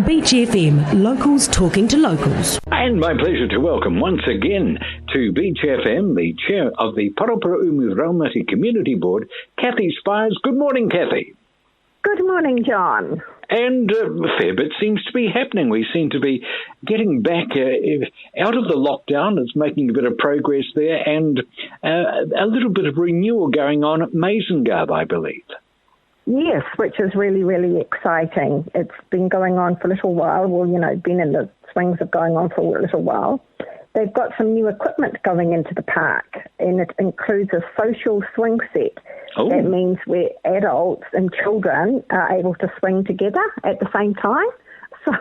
Beach FM, locals talking to locals. And my pleasure to welcome once again to Beach FM the chair of the Paraparaumu Raumati Community Board, Kathy Spiers. Good morning, Kathy. Good morning, John. And a fair bit seems to be happening. We seem to be getting back out of the lockdown. It's making a bit of progress there, and a little bit of renewal going on at Mazengarb, I believe. Yes, which is really, really exciting. It's been going on for a little while. Well, been in the swings of going on for a little while. They've got some new equipment going into the park, and it includes a social swing set. Oh. That means where adults and children are able to swing together at the same time. So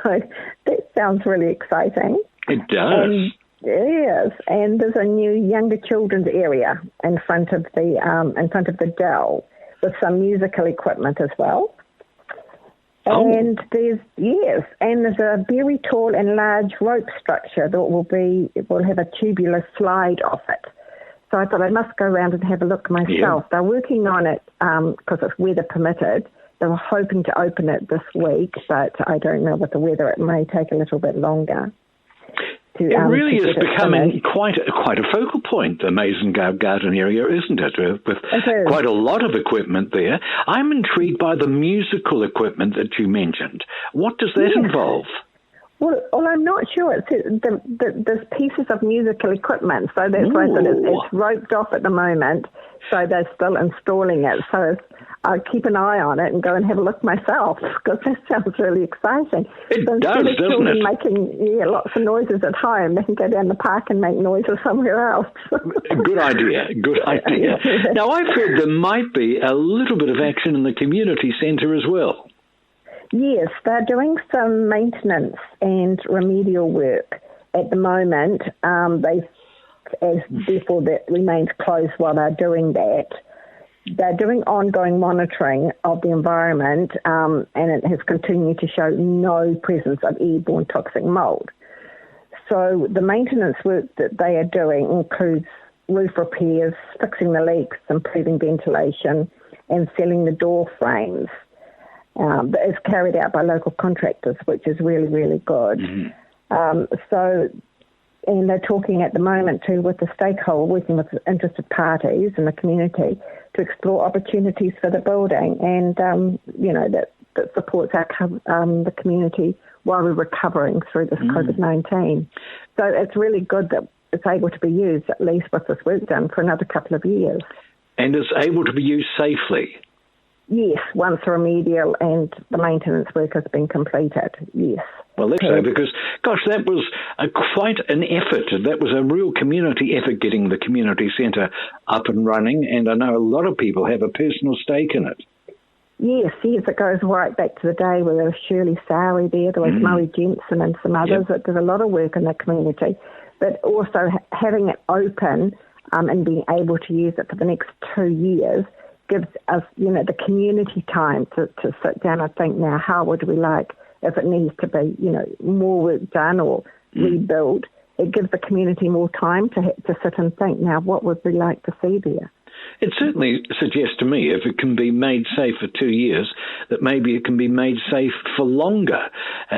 that sounds really exciting. It does. Yes, and there's a new younger children's area in front of the Dell, with some musical equipment as well. Oh. And there's a very tall and large rope structure that will have a tubular slide off it. So I thought I must go around and have a look myself. Yeah. They're working on it because it's weather permitted. They were hoping to open it this week, but I don't know with the weather. It may take a little bit longer. It really is becoming quite a focal point, the Mazengarb Garden area, isn't it? With quite a lot of equipment there. I'm intrigued by the musical equipment that you mentioned. What does that involve? Well, I'm not sure. There's pieces of musical equipment, so that's why it's roped off at the moment. So they're still installing it. So I'll keep an eye on it and go and have a look myself, because that sounds really exciting. It does, doesn't it? Making lots of noises at home, they can go down the park and make noises somewhere else. Good idea. Now, I've heard there might be a little bit of action in the community centre as well. Yes, they're doing some maintenance and remedial work at the moment. Therefore that remains closed while they're doing that. They're doing ongoing monitoring of the environment, and it has continued to show no presence of airborne toxic mould. So the maintenance work that they are doing includes roof repairs, fixing the leaks, improving ventilation, and sealing the door frames. That is carried out by local contractors, which is really, really good. Mm-hmm. And they're talking at the moment too with the stakeholder, working with interested parties in the community to explore opportunities for the building, and that supports the community while we're recovering through this COVID-19. So it's really good that it's able to be used, at least with this work done, for another couple of years. And it's able to be used safely. Yes, once the remedial and the maintenance work has been completed, yes. Well, let's say, because, gosh, that was quite an effort. That was a real community effort, getting the community centre up and running, and I know a lot of people have a personal stake in it. Yes, it goes right back to the day where there was Shirley Sowery there was Murray Jensen and some others. Yep. There's a lot of work in the community, but also having it open and being able to use it for the next 2 years gives us, the community time to sit down and think, now, how would we like, if it needs to be, more work done or rebuild, it gives the community more time to sit and think, now, what would we like to see there? It certainly suggests to me, if it can be made safe for 2 years, that maybe it can be made safe for longer.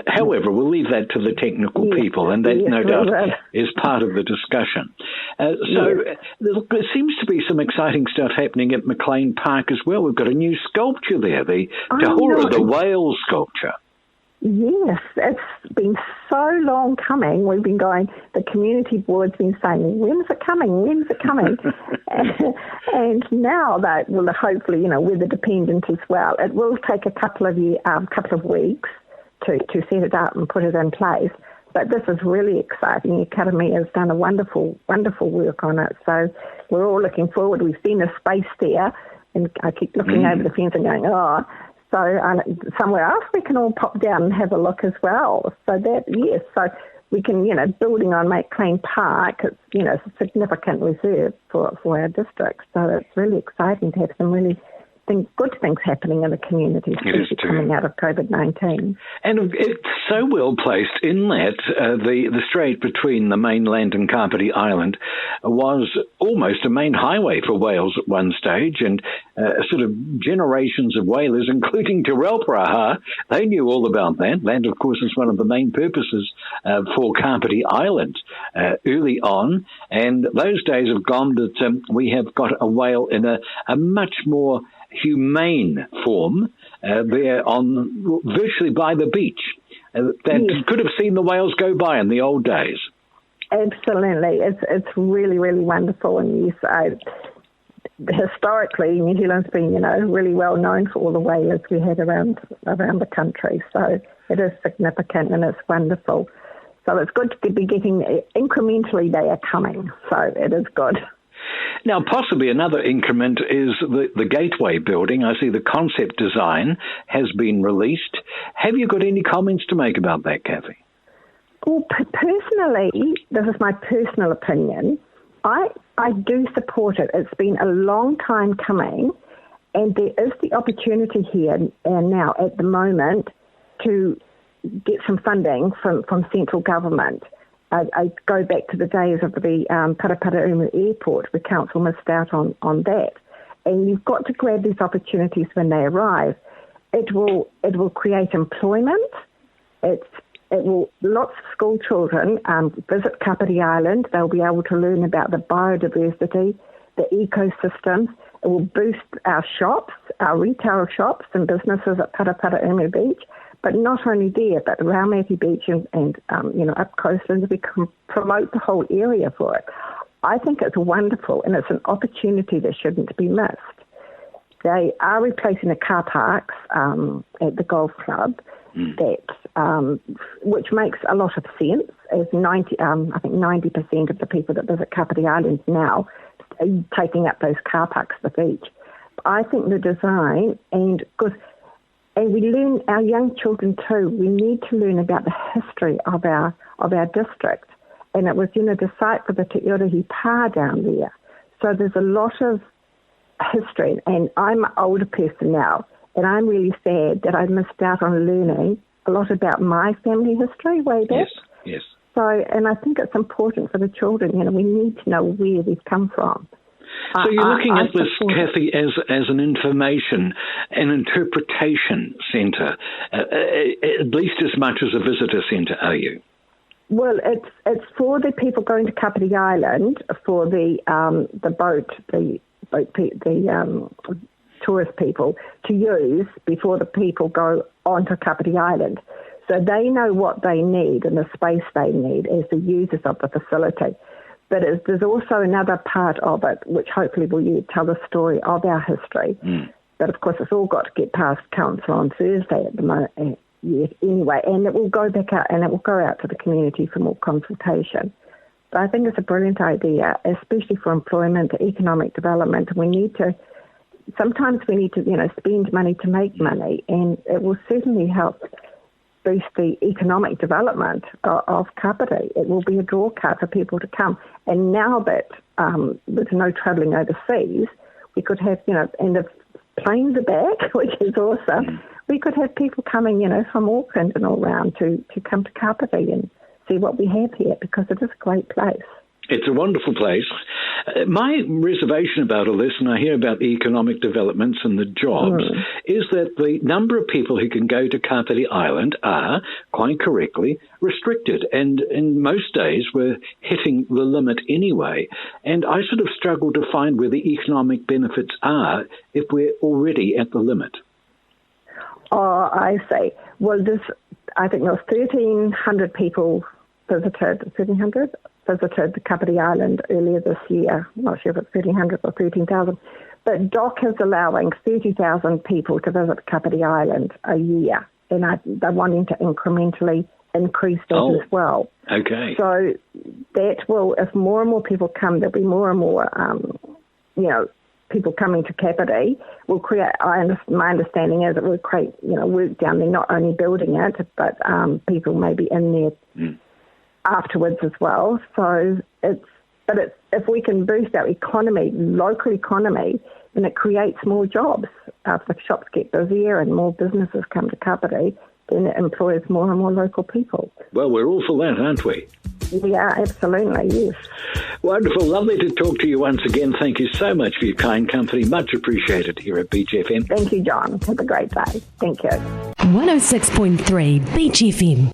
However, we'll leave that to the technical people, and that no doubt is part of the discussion. There seems to be some exciting stuff happening at McLean Park as well. We've got a new sculpture there, the Tahura, the whale sculpture. Yes, it's been so long coming. We've been going, the community board's been saying, when's it coming? And now that will hopefully, weather dependent as well, it will take a couple of weeks to set it up and put it in place. But this is really exciting. The Academy has done a wonderful, wonderful work on it. So we're all looking forward. We've seen a space there, and I keep looking over the fence and going, so somewhere else we can all pop down and have a look as well. So so we can, building on McLean Park, it's, a significant reserve for our district. So it's really exciting to have some really good things happening in the community, especially coming out of COVID-19. And it's so well placed in that the strait between the mainland and Kapiti Island was almost a main highway for whales at one stage, and sort of generations of whalers, including Te Rauparaha, they knew all about that. That, of course, is one of the main purposes for Kapiti Island early on, and those days have gone that we have got a whale in a much more humane form there on virtually by the beach that could have seen the whales go by in the old days. Absolutely. It's really, really wonderful. And yes, historically, New Zealand's been, really well known for all the whalers we had around the country. So it is significant and it's wonderful. So it's good to be getting incrementally they are coming. So it is good. Now, possibly another increment is the Gateway building. I see the concept design has been released. Have you got any comments to make about that, Kathy? Well, personally, this is my personal opinion, I do support it. It's been a long time coming, and there is the opportunity here and now at the moment to get some funding from central government. I go back to the days of the Paraparaumu airport, where council missed out on that. And you've got to grab these opportunities when they arrive. It will create employment. It will, lots of school children visit Kapiti Island. They'll be able to learn about the biodiversity, the ecosystems. It will boost our shops, our retail shops and businesses at Paraparaumu Beach. But not only there, but Raumati Beach and up coastlands, we can promote the whole area for it. I think it's wonderful, and it's an opportunity that shouldn't be missed. They are replacing the car parks at the golf club, which makes a lot of sense, as 90% of the people that visit Kapiti Island now are taking up those car parks at the beach. I think the design, and we learn, our young children too, we need to learn about the history of our district. And it was, the site for the Te Urahi Pā down there. So there's a lot of history, and I'm an older person now, and I'm really sad that I missed out on learning a lot about my family history way back. Yes. So, and I think it's important for the children, we need to know where they've come from. So you're looking at this, Kathy, as an information and interpretation centre, at least as much as a visitor centre, are you? Well, it's for the people going to Kapiti Island, for the tourist people to use before the people go onto Kapiti Island. So they know what they need and the space they need as the users of the facility. But there's also another part of it, which hopefully will tell the story of our history. But of course, it's all got to get past council on Thursday at the moment, anyway, and it will go back out and it will go out to the community for more consultation. But I think it's a brilliant idea, especially for employment, economic development. Sometimes we need to, spend money to make money, and it will certainly help boost the economic development of Kapiti. It will be a draw card for people to come. And now that there's no travelling overseas, we could have, and the planes are back, which is awesome, we could have people coming, from Auckland and all around to come to Kapiti and see what we have here, because it is a great place. It's a wonderful place. My reservation about all this, and I hear about the economic developments and the jobs, is that the number of people who can go to Kapiti Island are, quite correctly, restricted. And in most days, we're hitting the limit anyway. And I sort of struggle to find where the economic benefits are if we're already at the limit. Oh, I see. Well, I think there was 1,300 people visited, 1,300? Visited Kapiti Island earlier this year. I'm not sure if it's 1,300 or 13,000. But DOC is allowing 30,000 people to visit Kapiti Island a year, and they're wanting to incrementally increase that as well. Okay. So that will, if more and more people come, there'll be more and more, people coming to Kapiti. Will create. My understanding is it will create, work down there, not only building it, but people may be in there afterwards as well. So if we can boost our economy, local economy, then it creates more jobs. If the shops get busier and more businesses come to Kapiti, then it employs more and more local people. Well, we're all for that, aren't we? We are, absolutely, yes. Wonderful. Lovely to talk to you once again. Thank you so much for your kind company. Much appreciated here at Beach FM. Thank you, John. Have a great day. Thank you. 106.3 Beach FM.